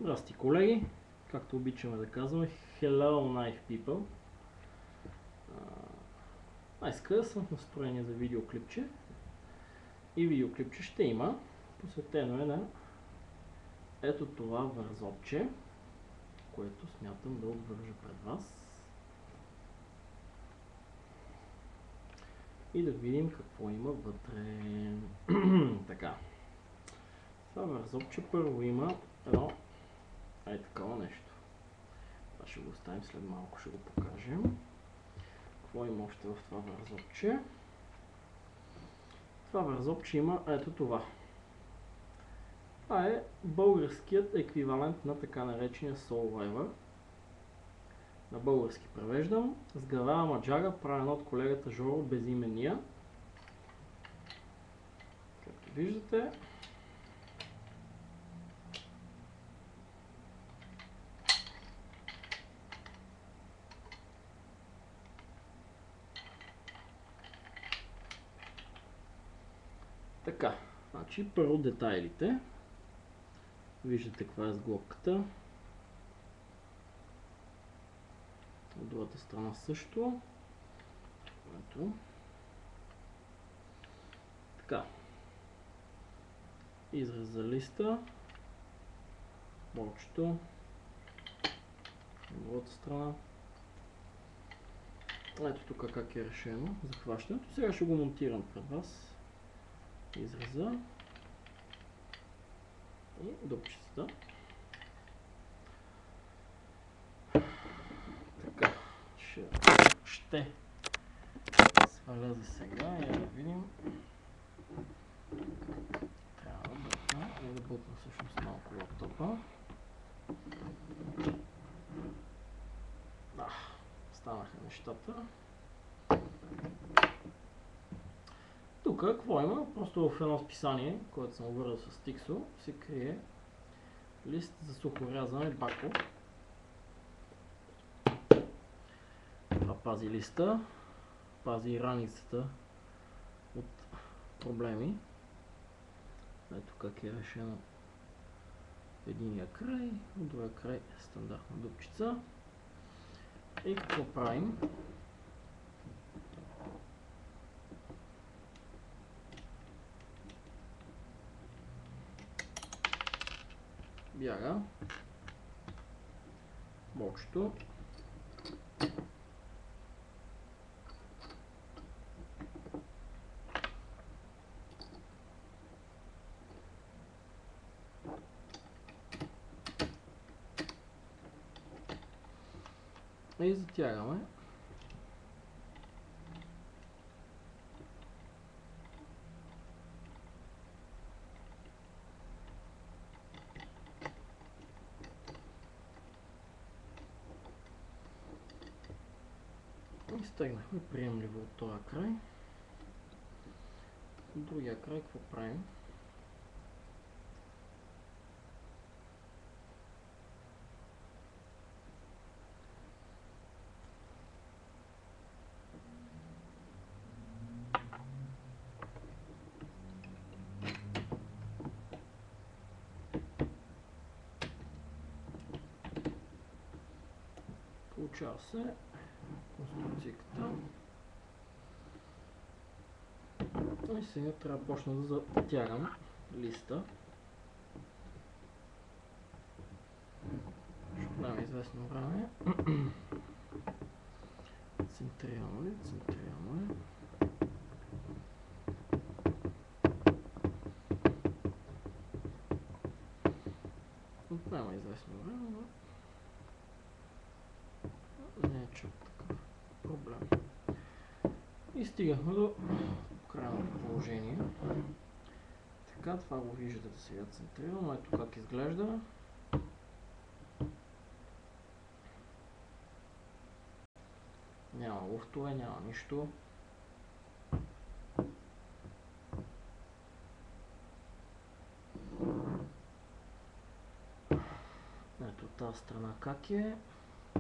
Здрасти, колеги! Както обичаме да казваме, Hello, Knife People! Днеска съм в настроение за видеоклипче. И видеоклипче ще има. Посветено е на ето това вързопче, което смятам да обвържа пред вас. И да видим какво има вътре. Така. Това вързопче първо има едно такова нещо. Това ще го оставим, след малко ще го покажем. Какво има още в това вързопче? Това вързопче има ето това. Това е българският еквивалент на така наречения Soulweaver. На български превеждам. Сгъвава маджага, правен от колегата Жоро Безимения. Както виждате. Така, значи първо детайлите. Виждате каква е сглобката. От другата страна също. Ето. Така. Израз за листа. Болчето. От другата страна. Ето тук как е решено захващането. Сега ще го монтирам пред вас. Израза и дупчицата. Така, ще сваля за сега и да видим. Трябва да бутна и да бутна всъщност малко лаптопа. Да, станаха нещата. Тук какво има? Просто в едно списание, което съм обвързал с Tixo, се крие лист за сухорязане бако. Това пази листа, пази и раницата от проблеми. Ето как е решено в единия край, от другия край стандартна дупчица. И какво правим? Бяга болчето. И затягаме. И стегнахме приемливо от този край. От другия край какво правим? Получава се конструкцията. И сега трябва да почна да затягам листа. Ще дам известно време. Центрирано ли? Центрирано е. Отнема известно време, но не е чак такъв проблем. И стигахме до крайното положение. Така, това го виждате сега центрирано. Ето как изглежда. Няма луфтове, няма нищо. Ето от тази страна как е.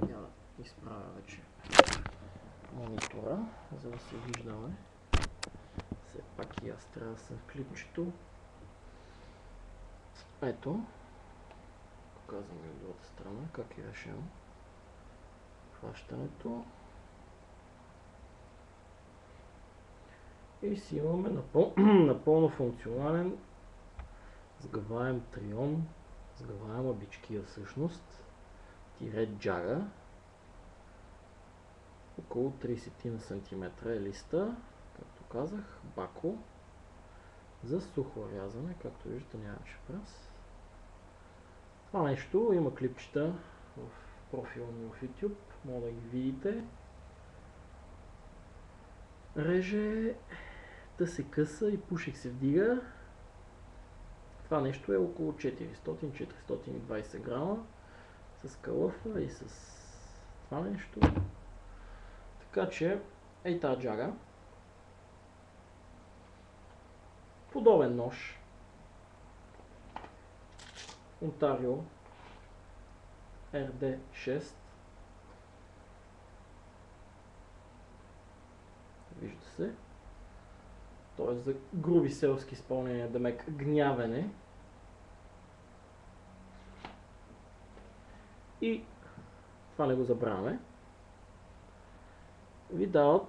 Я да изправя вече монитора, за да се виждаме. Все пак и аз трябва да съм в клипчето. Ето показвам и от другата страна как е решено хващането. И си имаме напълно функционален сгъваем трион, сгъваема бичкия всъщност, тире джага. Около 30 см е листа, както казах, бако за сухо рязане, както виждате нямаше пръс. Това нещо има клипчета в профила ми в YouTube, може да ги видите. Реже, да се къса и пушек се вдига. Това нещо е около 400-420 грама с калъфа и с това нещо. Така че, ей тази джага. Подобен нож. Ontario RD6. Вижда се. Т.е. за груби селски изпълнения, демек гнявене. И това не го забравяме. Ви дава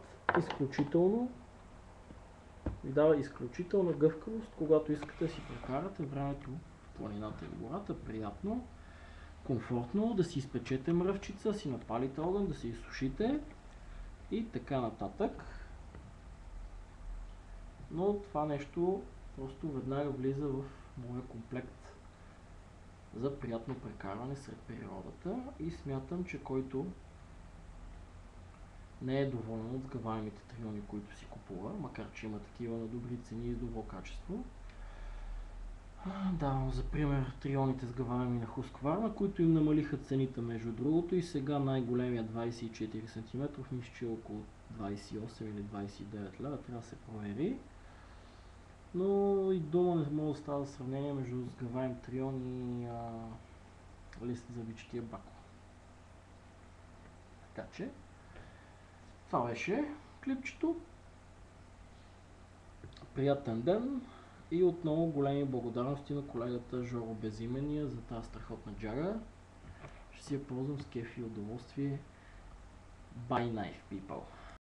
изключителна гъвкавост, когато искате да си прекарате времето в планината и гората, приятно, комфортно, да си изпечете мръвчица, си напалите огън, да се изсушите и така нататък. Но това нещо просто веднага влиза в моя комплект за приятно прекарване сред природата и смятам, че който не е доволен от сгъваемите триони, които си купува, макар че има такива на добри цени и с добро качество. Да, за пример трионите сгъваеми на Husqvarna, които им намалиха цените между другото и сега най-големия 24 см, мисля, че е около 28 или 29 лева, трябва да се провери. Но и дума не може да става сравнение между сгъваем трион и лист за бичкия бако. Така че, това беше клипчето. Приятен ден и отново големи благодарности на колегата Жоро Безимения за тази страхотна джага. Ще си я ползвам с кеф и удоволствие. Buy knife, people!